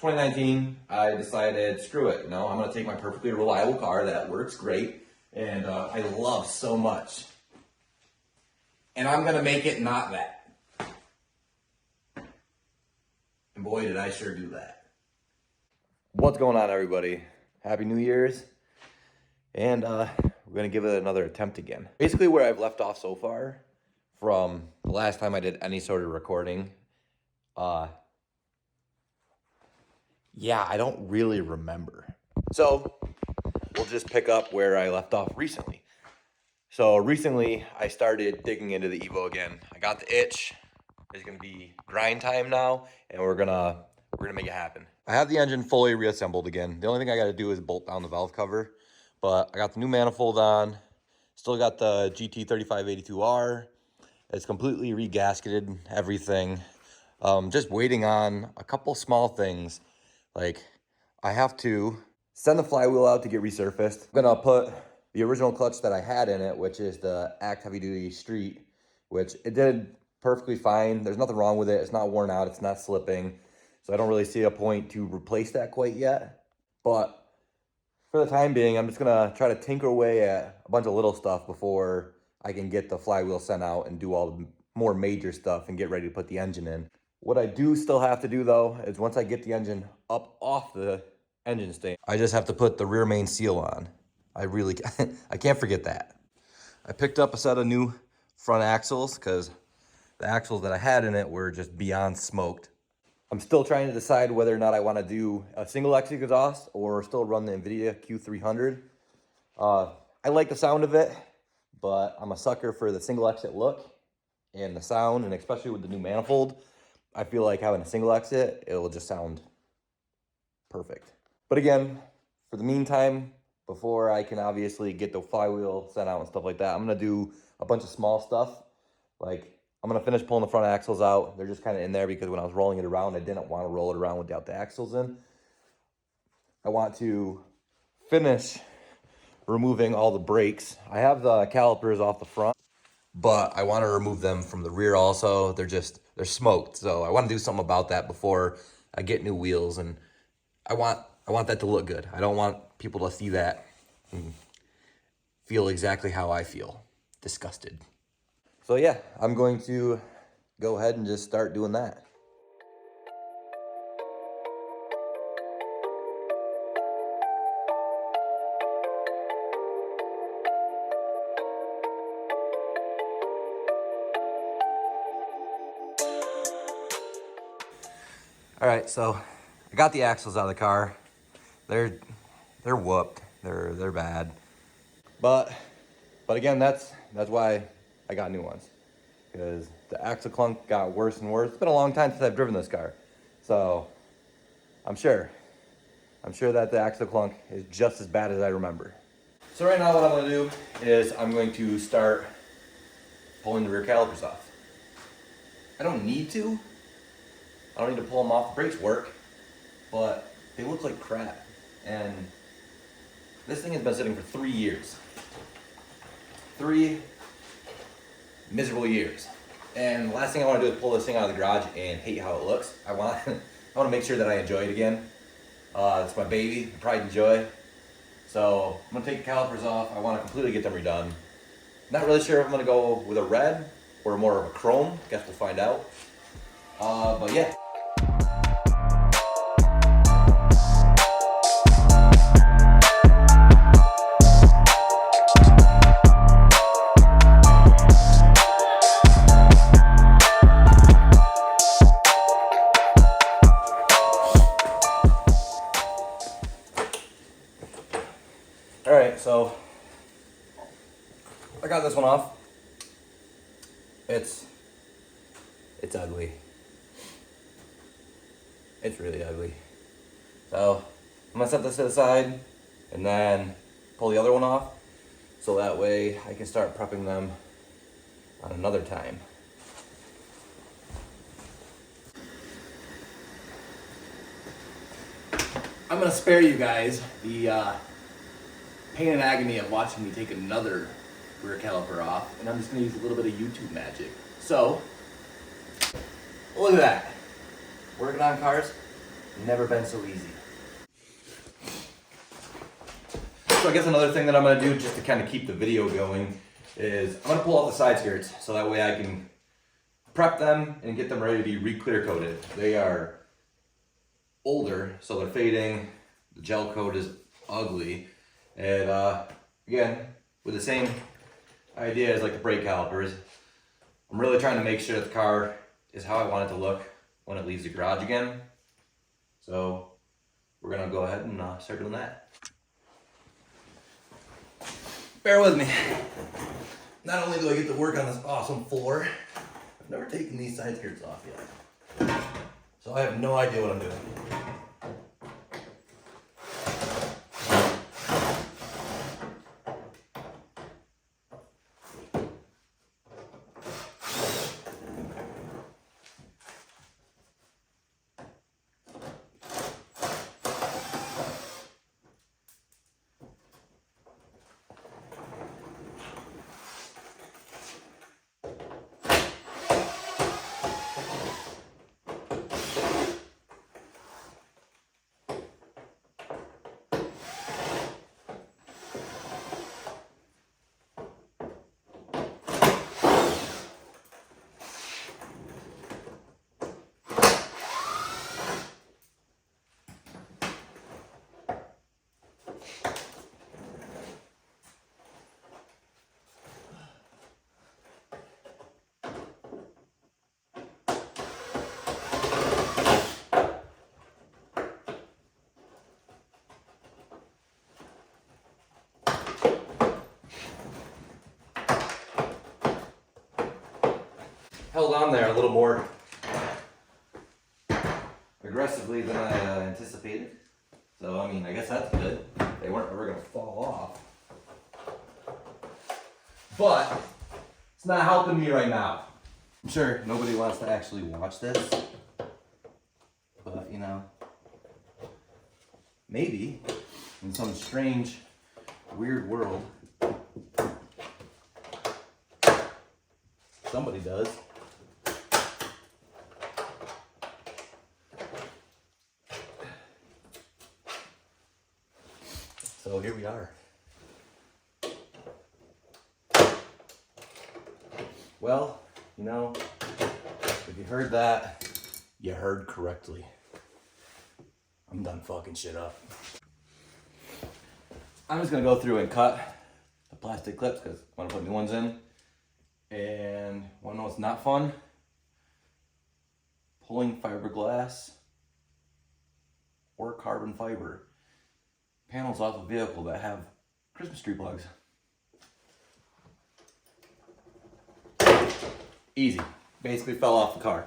2019, I decided, screw it, I'm gonna take my perfectly reliable car that works great and I love so much. And I'm gonna make it not that. And boy, did I sure do that. What's going on, everybody? Happy New Year's. And we're gonna give it another attempt again. Basically where I've left off so far from the last time I did any sort of recording, yeah, I don't really remember. So we'll just pick up where I left off recently. So recently I started digging into the Evo again. I got the itch. It's gonna be grind time now, and we're gonna make it happen. I have the engine fully reassembled again. The only thing I gotta do is bolt down the valve cover, but I got the new manifold on. Still got the GT3582R. It's completely regasketed, everything. Just waiting on a couple small things. Like, I have to send the flywheel out to get resurfaced. I'm gonna put the original clutch that I had in it, which is the Act Heavy Duty Street, which it did perfectly fine. There's nothing wrong with it. It's not worn out. It's not slipping. So I don't really see a point to replace that quite yet. But for the time being, I'm just gonna try to tinker away at a bunch of little stuff before I can get the flywheel sent out and do all the more major stuff and get ready to put the engine in. What I do still have to do though, is once I get the engine up off the engine stand, I just have to put the rear main seal on. I can't forget that. I picked up a set of new front axles because the axles that I had in it were just beyond smoked. I'm still trying to decide whether or not I want to do a single exit exhaust or still run the NVIDIA Q300. I like the sound of it, but I'm a sucker for the single exit look and the sound, and especially with the new manifold, I feel like having a single exit, it will just sound perfect. But again, for the meantime, before I can obviously get the flywheel sent out and stuff like that, I'm gonna do a bunch of small stuff. Like, I'm gonna finish pulling the front axles out. They're just kind of in there because when I was rolling it around, I didn't want to roll it around without the axles in. I want to finish removing all the brakes. I have the calipers off the front, but I want to remove them from the rear also. They're smoked. So I want to do something about that before I get new wheels, and I want that to look good. I don't want people to see that and feel exactly how I feel, disgusted. So yeah, I'm going to go ahead and just start doing that. All right, so I got the axles out of the car. They're whooped. They're bad. But again, that's why I got new ones, because the axle clunk got worse and worse. It's been a long time since I've driven this car, so I'm sure that the axle clunk is just as bad as I remember. So right now what I'm going to do is I'm going to start pulling the rear calipers off. I don't need to pull them off. The brakes work, but they look like crap. And this thing has been sitting for 3 years. 3 miserable years. And the last thing I want to do is pull this thing out of the garage and hate how it looks. I want to make sure that I enjoy it again. It's my baby, pride and joy. So I'm going to take the calipers off. I want to completely get them redone. Not really sure if I'm going to go with a red or more of a chrome. Guess we'll find out. But yeah. All right, so I got this one off. It's ugly. It's really ugly. So I'm gonna set this to the side and then pull the other one off, so that way I can start prepping them on another time. I'm gonna spare you guys the pain and agony of watching me take another rear caliper off, and I'm just gonna use a little bit of YouTube magic. So, look at that. Working on cars, Never been so easy. So I guess another thing that I'm gonna do just to kind of keep the video going is I'm gonna pull out the side skirts so that way I can prep them and get them ready to be re-clear coated. They are older, so they're fading. The gel coat is ugly. And again, with the same idea as like the brake calipers, I'm really trying to make sure that the car is how I want it to look when it leaves the garage again. So we're gonna go ahead and start doing that. Bear with me. Not only do I get to work on this awesome floor, I've never taken these side skirts off yet. So I have no idea what I'm doing. Held on there a little more aggressively than I anticipated. So, I mean, I guess that's good. They weren't ever going to fall off. But it's not helping me right now. I'm sure nobody wants to actually watch this. But, you know, maybe in some strange, weird world, somebody does. So here we are. Well, you know, if you heard that, you heard correctly. I'm done fucking shit up. I'm just gonna go through and cut the plastic clips because I want to put new ones in. And wanna know what's not fun? Pulling fiberglass or carbon fiber panels off a vehicle that have Christmas tree plugs. Easy. Basically fell off the car.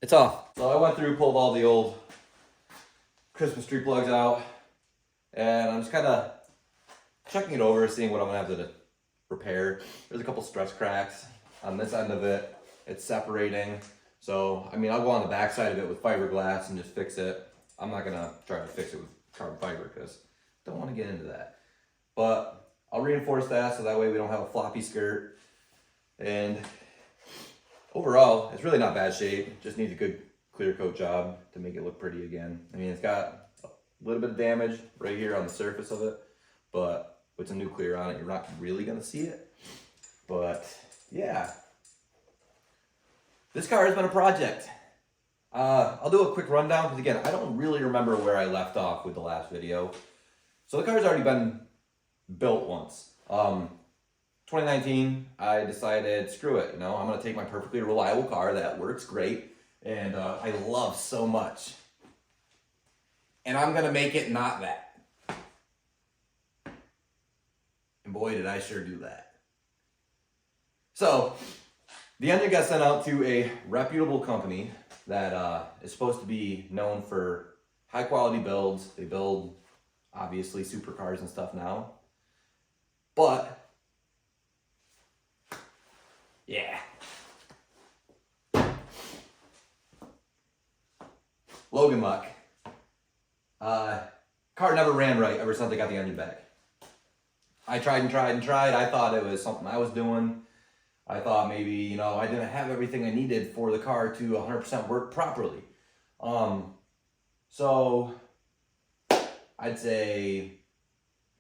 It's off. So I went through, pulled all the old Christmas tree plugs out, and I'm just kind of checking it over, seeing what I'm gonna have to repair. There's a couple stress cracks on this end of it. It's separating. So, I mean, I'll go on the back side of it with fiberglass and just fix it. I'm not gonna try to fix it with carbon fiber because I don't want to get into that. But I'll reinforce that so that way we don't have a floppy skirt. And overall, it's really not bad shape. Just needs a good clear coat job to make it look pretty again. I mean, it's got a little bit of damage right here on the surface of it, but with some new clear on it, you're not really gonna see it. But yeah, this car has been a project. I'll do a quick rundown because again, I don't really remember where I left off with the last video. So the car's already been built once. 2019, I decided, screw it, I'm gonna take my perfectly reliable car that works great and I love so much, and I'm gonna make it not that. And boy, did I sure do that. So, the engine got sent out to a reputable company that is supposed to be known for high quality builds. They build, obviously, supercars and stuff now. But, yeah. Logan Muck. Car never ran right ever since I got the engine back. I tried and tried and tried. I thought it was something I was doing. I thought maybe, I didn't have everything I needed for the car to 100% work properly. So I'd say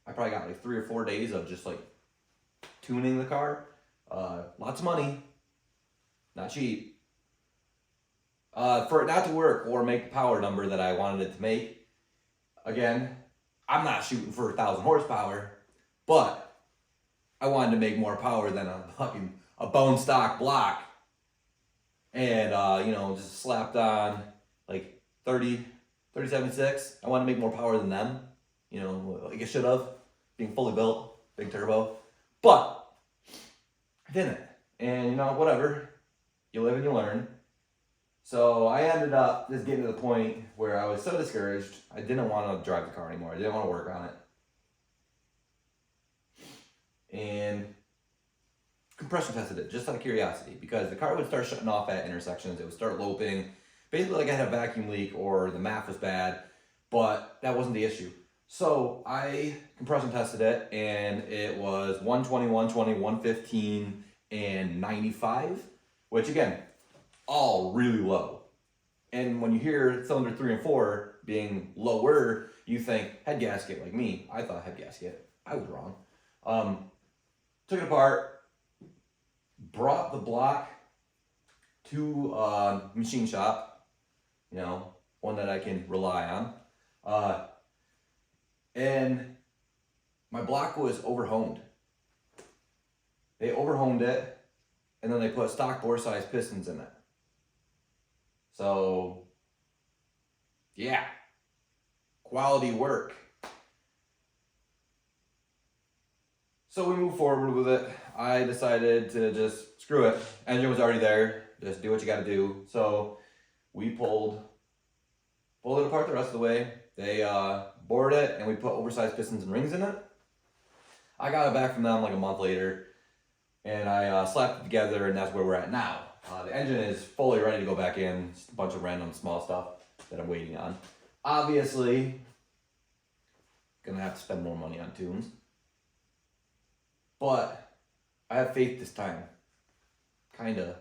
I probably got like 3 or 4 days of just like tuning the car. Lots of money, not cheap. For it not to work or make the power number that I wanted it to make, again, I'm not shooting for 1,000 horsepower, but I wanted to make more power than a bone stock block. And, just slapped on like 37.6. I wanted to make more power than them, like I should have, being fully built, big turbo. But I didn't. And, whatever. You live and you learn. So I ended up just getting to the point where I was so discouraged, I didn't want to drive the car anymore. I didn't want to work on it. And compression tested it just out of curiosity because the car would start shutting off at intersections. It would start loping. Basically like I had a vacuum leak or the math was bad, but that wasn't the issue. So I compression tested it and it was 120, 120, 115, and 95, which again, all really low. And when you hear cylinder 3 and 4 being lower, you think head gasket like me. I thought head gasket. I was wrong. Took it apart, brought the block to a machine shop, one that I can rely on. And my block was overhoned. They overhoned it, and then they put stock bore size pistons in it. So, yeah, quality work. So we moved forward with it. I decided to just screw it. Engine was already there. Just do what you got to do. So we pulled it apart the rest of the way. They bored it, and we put oversized pistons and rings in it. I got it back from them like a month later, and I slapped it together, and that's where we're at now. The engine is fully ready to go back in. Just a bunch of random small stuff that I'm waiting on. Obviously, gonna have to spend more money on tunes. But I have faith this time. Kinda.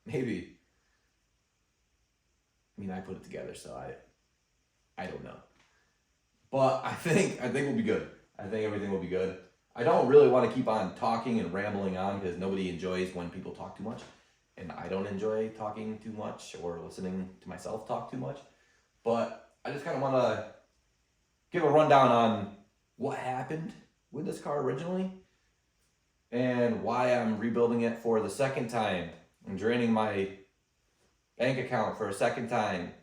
Maybe. I put it together, so I don't know. But I think we'll be good. I think everything will be good. I don't really want to keep on talking and rambling on because nobody enjoys when people talk too much. And I don't enjoy talking too much or listening to myself talk too much. But I just kind of want to give a rundown on what happened with this car originally and why I'm rebuilding it for the second time and draining my bank account for a second time.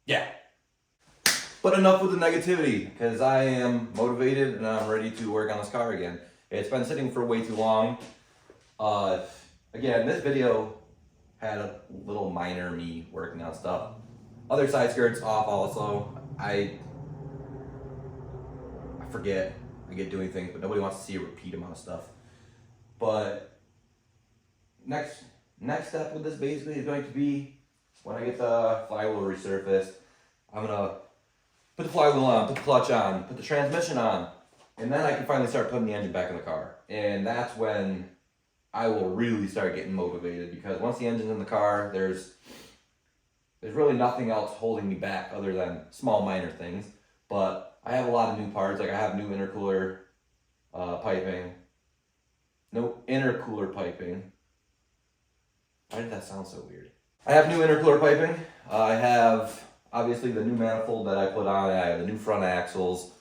Yeah. But enough with the negativity, because I am motivated and I'm ready to work on this car again. It's been sitting for way too long. Again, this video had a little minor me working on stuff. Other side skirts off also. I forget. I get doing things, but nobody wants to see a repeat amount of stuff. But next step with this basically is going to be when I get the flywheel resurfaced, I'm gonna put the flywheel on, put the clutch on, put the transmission on, and then I can finally start putting the engine back in the car. And that's when I will really start getting motivated, because once the engine's in the car, there's really nothing else holding me back other than small minor things. But I have a lot of new parts, like I have new intercooler piping. No intercooler piping. Why did that sound so weird? I have new intercooler piping. I have obviously the new manifold that I put on. I have the new front axles.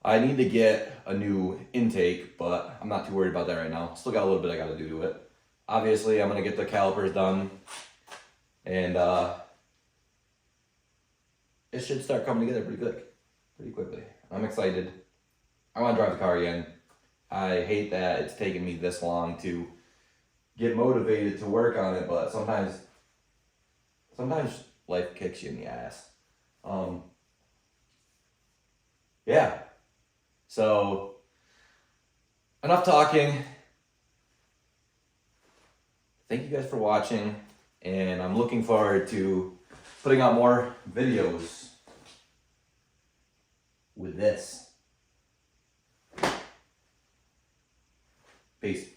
I need to get a new intake, but I'm not too worried about that right now. Still got a little bit I got to do to it. Obviously, I'm going to get the calipers done, and it should start coming together pretty quickly. I'm excited. I want to drive the car again. I hate that it's taken me this long to get motivated to work on it, but sometimes life kicks you in the ass. Yeah. So enough talking. Thank you guys for watching, and I'm looking forward to putting out more videos with this. Peace.